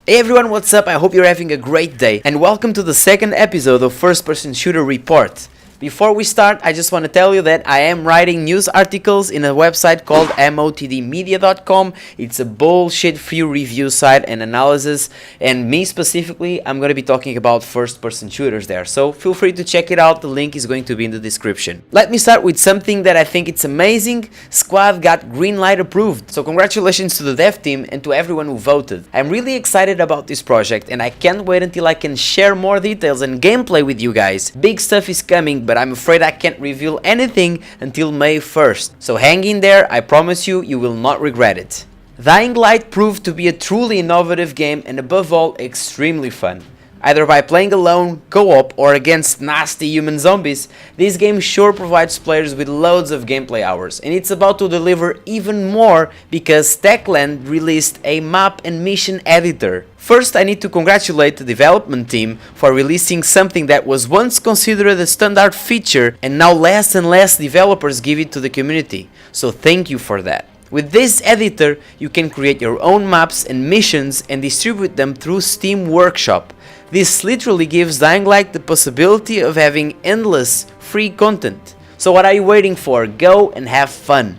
Hey everyone, what's up? I hope you're having a great day and welcome to the second episode of First Person Shooter Report. Before we start, I just want to tell you that I am writing news articles in a website called motdmedia.com. It's a bullshit-free review site and analysis, and me specifically, I'm going to be talking about first-person shooters there, so feel free to check it out. The link is going to be in the description. Let me start with something that I think it's amazing. Squad got green light approved, so congratulations to the dev team and to everyone who voted. I'm really excited about this project and I can't wait until I can share more details and gameplay with you guys. Big stuff is coming, but I'm afraid I can't reveal anything until May 1st. So hang in there, I promise you, you will not regret it. Dying Light proved to be a truly innovative game and above all, extremely fun. Either by playing alone, co-op, or against nasty human zombies, this game sure provides players with loads of gameplay hours, and it's about to deliver even more because Techland released a map and mission editor. First, I need to congratulate the development team for releasing something that was once considered a standard feature and now less and less developers give it to the community, so thank you for that. With this editor, you can create your own maps and missions and distribute them through Steam Workshop. This literally gives Dying Light the possibility of having endless free content. So what are you waiting for? Go and have fun.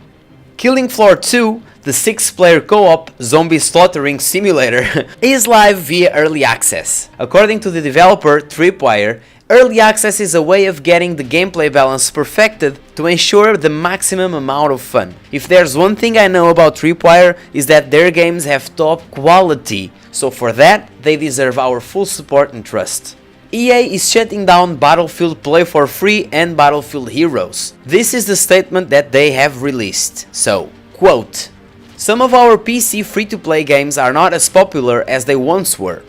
Killing Floor 2, the 6-player co-op zombie slaughtering simulator, is live via early access. According to the developer Tripwire, early access is a way of getting the gameplay balance perfected to ensure the maximum amount of fun. If there's one thing I know about Tripwire is that their games have top quality, so for that they deserve our full support and trust. EA is shutting down Battlefield Play for Free and Battlefield Heroes. This is the statement that they have released. So, quote, "Some of our PC free-to-play games are not as popular as they once were.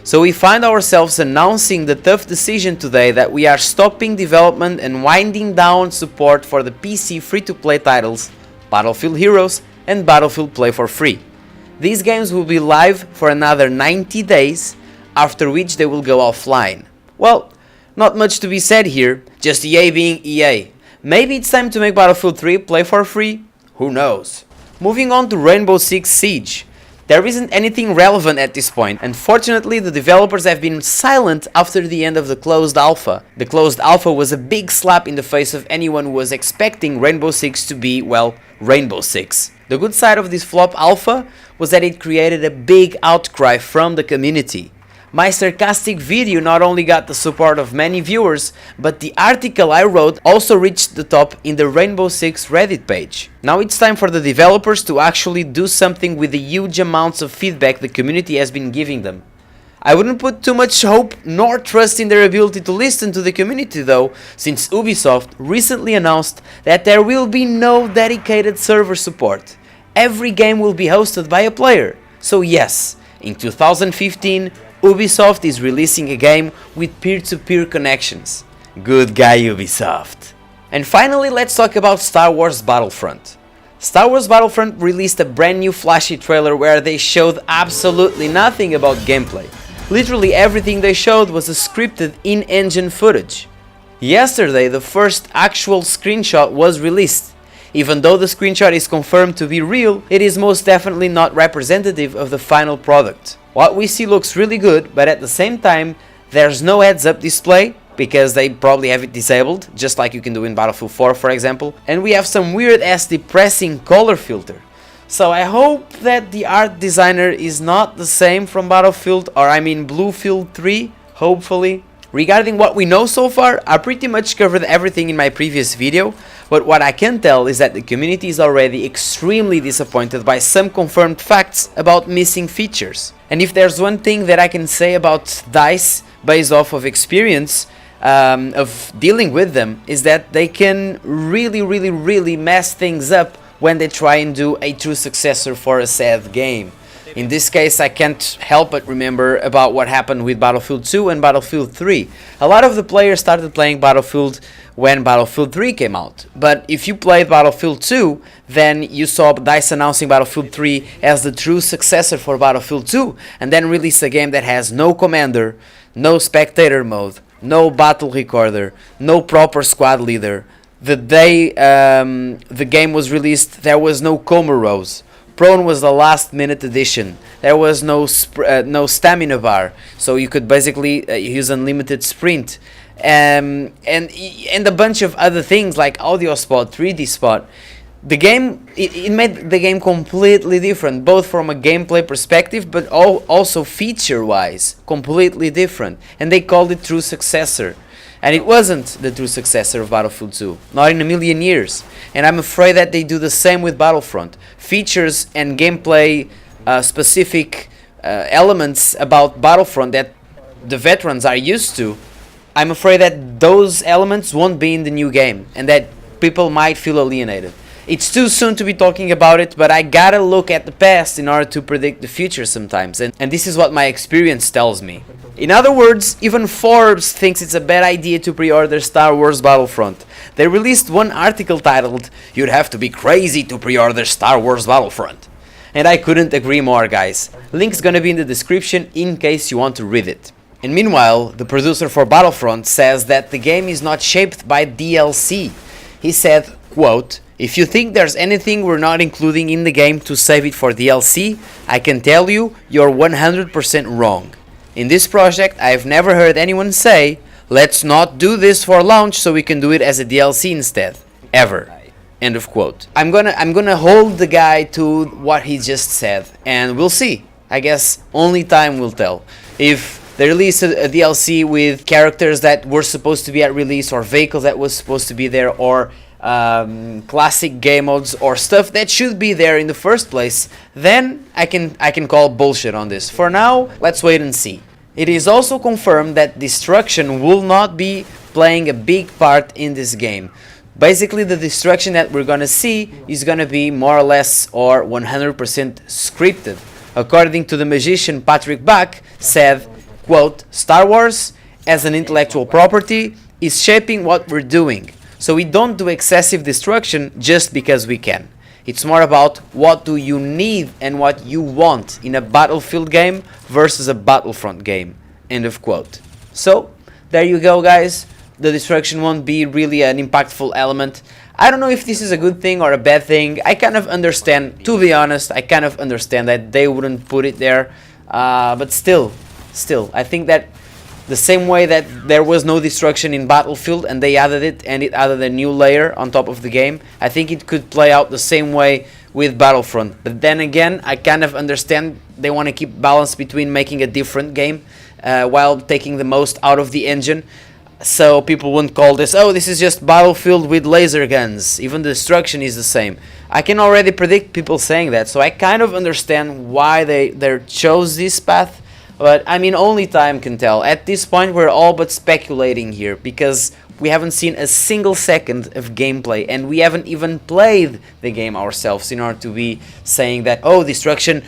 So we find ourselves announcing the tough decision today that we are stopping development and winding down support for the PC free-to-play titles Battlefield Heroes and Battlefield Play for Free. These games will be live for another 90 days, after which they will go offline." Well, not much to be said here, just EA being EA. Maybe it's time to make Battlefield 3 Play for Free? Who knows? Moving on to Rainbowsix Siege. There isn't anything relevant at this point. Unfortunately, the developers have been silent after the end of the closed alpha. The closed alpha was a big slap in the face of anyone who was expecting Rainbow Six to be, well, Rainbow Six. The good side of this flop alpha was that it created a big outcry from the community. My sarcastic video not only got the support of many viewers, but the article I wrote also reached the top in the Rainbow Six Reddit page. Now it's time for the developers to actually do something with the huge amounts of feedback the community has been giving them. I wouldn't put too much hope nor trust in their ability to listen to the community though, since Ubisoft recently announced that there will be no dedicated server support. Every game will be hosted by a player. So yes, in 2015, Ubisoft is releasing a game with peer-to-peer connections. Good guy Ubisoft. And finally, let's talk about Star Wars Battlefront. Star Wars Battlefront released a brand new flashy trailer where they showed absolutely nothing about gameplay. Literally everything they showed was a scripted in-engine footage. Yesterday, the first actual screenshot was released. Even though the screenshot is confirmed to be real, it is most definitely not representative of the final product. What we see looks really good, but at the same time, there's no heads-up display, because they probably have it disabled, just like you can do in Battlefield 4 for example, and we have some weird-ass depressing color filter. So I hope that the art designer is not the same from Battlefield, or I mean Bluefield 3, hopefully. Regarding what we know so far, I pretty much covered everything in my previous video, but what I can tell is that the community is already extremely disappointed by some confirmed facts about missing features. And if there's one thing that I can say about DICE, based off of experience of dealing with them, is that they can really mess things up when they try and do a true successor for a sad game. In this case, I can't help but remember about what happened with Battlefield 2 and Battlefield 3. A lot of the players started playing Battlefield when Battlefield 3 came out. But if you played Battlefield 2, then you saw DICE announcing Battlefield 3 as the true successor for Battlefield 2, and then release a game that has no commander, no spectator mode, no battle recorder, no proper squad leader. The day the game was released, there was no Comer Rose. Prone was the last minute addition. There was no stamina bar, so you could basically use unlimited sprint, and a bunch of other things like audio spot, 3D spot. The game, it made the game completely different, both from a gameplay perspective, but also feature-wise, completely different. And they called it true successor. And it wasn't the true successor of Battlefield 2, not in a million years. And I'm afraid that they do the same with Battlefront. Features and gameplay specific elements about Battlefront that the veterans are used to, I'm afraid that those elements won't be in the new game, and that people might feel alienated. It's too soon to be talking about it, but I gotta look at the past in order to predict the future sometimes, and this is what my experience tells me. In other words, even Forbes thinks it's a bad idea to pre-order Star Wars Battlefront. They released one article titled, "You'd have to be crazy to pre-order Star Wars Battlefront." And I couldn't agree more, guys. Link's gonna be in the description in case you want to read it. And meanwhile, the producer for Battlefront says that the game is not shaped by DLC. He said, quote, "If you think there's anything we're not including in the game to save it for DLC, I can tell you, you're 100% wrong. In this project, I've never heard anyone say, let's not do this for launch so we can do it as a DLC instead. Ever." End of quote. I'm gonna hold the guy to what he just said, and we'll see. I guess only time will tell. If they release a DLC with characters that were supposed to be at release, or vehicles that was supposed to be there, or classic game modes, or stuff that should be there in the first place, then I can call bullshit on this. For now, let's wait and see. It is also confirmed that destruction will not be playing a big part in this game. Basically, the destruction that we're gonna see is gonna be more or less or 100% scripted. According to the magician Patrick Bach said, quote, "Star Wars as an intellectual property is shaping what we're doing. So we don't do excessive destruction just because we can. It's more about what do you need and what you want in a Battlefield game versus a Battlefront game." End of quote. So, there you go, guys. The destruction won't be really an impactful element. I don't know if this is a good thing or a bad thing. I kind of understand, to be honest, I kind of understand that they wouldn't put it there. But still, I think that the same way that there was no destruction in Battlefield and they added it, and it added a new layer on top of the game, I think it could play out the same way with Battlefront. But then again, I kind of understand they want to keep balance between making a different game while taking the most out of the engine. So people wouldn't call this, oh, this is just Battlefield with laser guns. Even the destruction is the same. I can already predict people saying that, so I kind of understand why they chose this path. But I mean, only time can tell. At this point, we're all but speculating here, because we haven't seen a single second of gameplay, and we haven't even played the game ourselves in order to be saying that, oh, destruction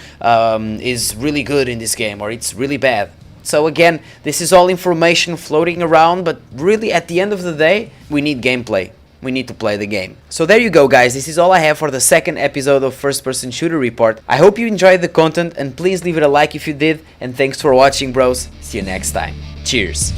is really good in this game, or it's really bad. So again, this is all information floating around, but really at the end of the day, we need gameplay. We need to play the game. So there you go, guys. This is all I have for the second episode of First Person Shooter Report. I hope you enjoyed the content, and please leave it a like if you did, and thanks for watching, bros. See you next time. Cheers.